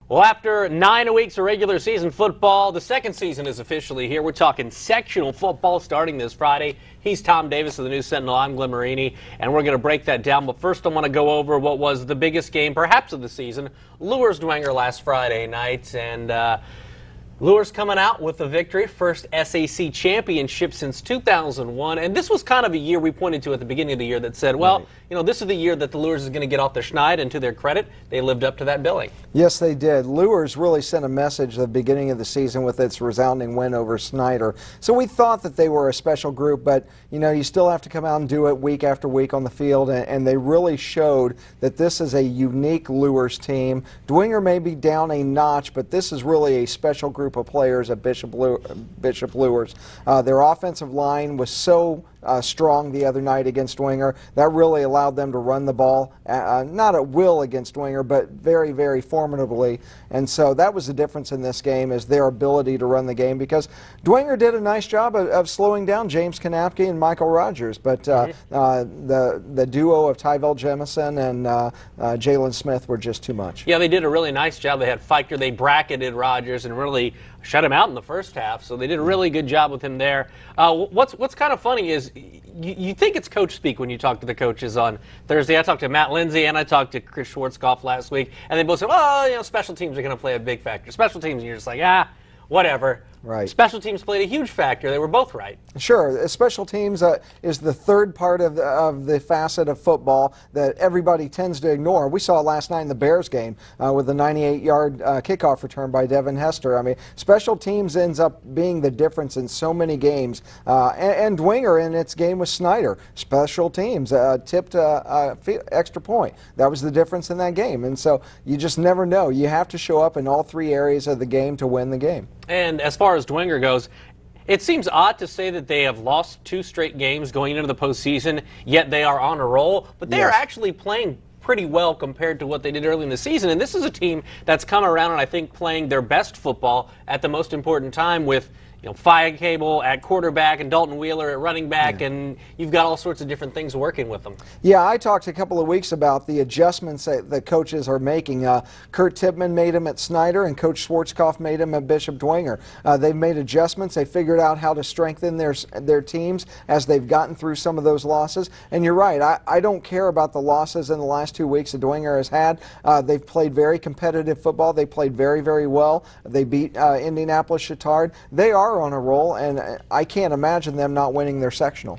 Well, after 9 weeks of regular season football, the second season is officially here. We're talking sectional football starting this Friday. He's Tom Davis of the News Sentinel. I'm Glenn Marini, and we're going to break that down. But first, I want to go over what was the biggest game, perhaps, of the season. Luers-Dwenger last Friday night, and Luers coming out with a victory, first SAC championship since 2001. And this was kind of a year we pointed to at the beginning of the year that said, well, you know, this is the year that the Luers is going to get off their schneid, and to their credit, they lived up to that billing. Yes, they did. Luers really sent a message at the beginning of the season with its resounding win over Snyder. So we thought that they were a special group, but, you know, you still have to come out and do it week after week on the field, and they really showed that this is a unique Luers team. Dwenger may be down a notch, but this is really a special group of players at Bishop Luers. Their offensive line was so strong the other night against Dwenger. That really allowed them to run the ball, not at will against Dwenger, but very, very formidably. And so that was the difference in this game, is their ability to run the game, because Dwenger did a nice job of slowing down James Kanapke and Michael Rogers, but the duo of Tyvell Jemison and Jalen Smith were just too much. Yeah, they did a really nice job. They had Fichter, they bracketed Rogers and really shut him out in the first half, so they did a really good job with him there. What's kind of funny is you think it's coach speak when you talk to the coaches on Thursday. I talked to Matt Lindsay and I talked to Chris Schwarzkopf last week, and they both said, oh, you know, special teams are going to play a big factor. Special teams, and you're just like, whatever. Right. Special teams played a huge factor. They were both right. Sure. Special teams is the third part of the facet of football that everybody tends to ignore. We saw it last night in the Bears game with the 98-yard kickoff return by Devin Hester. I mean, special teams ends up being the difference in so many games. And Dwenger in its game with Snyder, special teams tipped extra point. That was the difference in that game. And so you just never know. You have to show up in all three areas of the game to win the game. And as far as Dwenger goes, it seems odd to say that they have lost 2 straight games going into the postseason, yet they are on a roll. But they are actually playing pretty well compared to what they did early in the season. And this is a team that's come around and I think playing their best football at the most important time with, you know, Fire Cable at quarterback and Dalton Wheeler at running back, and you've got all sorts of different things working with them. Yeah, I talked a couple of weeks about the adjustments that coaches are making. Kurt Tippmann made them at Snyder, and Coach Schwarzkopf made them at Bishop Dwenger. They've made adjustments. They figured out how to strengthen their teams as they've gotten through some of those losses. And you're right, I don't care about the losses in the last 2 weeks that Dwenger has had. They've played very competitive football. They played very, very well. They beat Indianapolis Chatard. They are on a roll, and I can't imagine them not winning their sectional.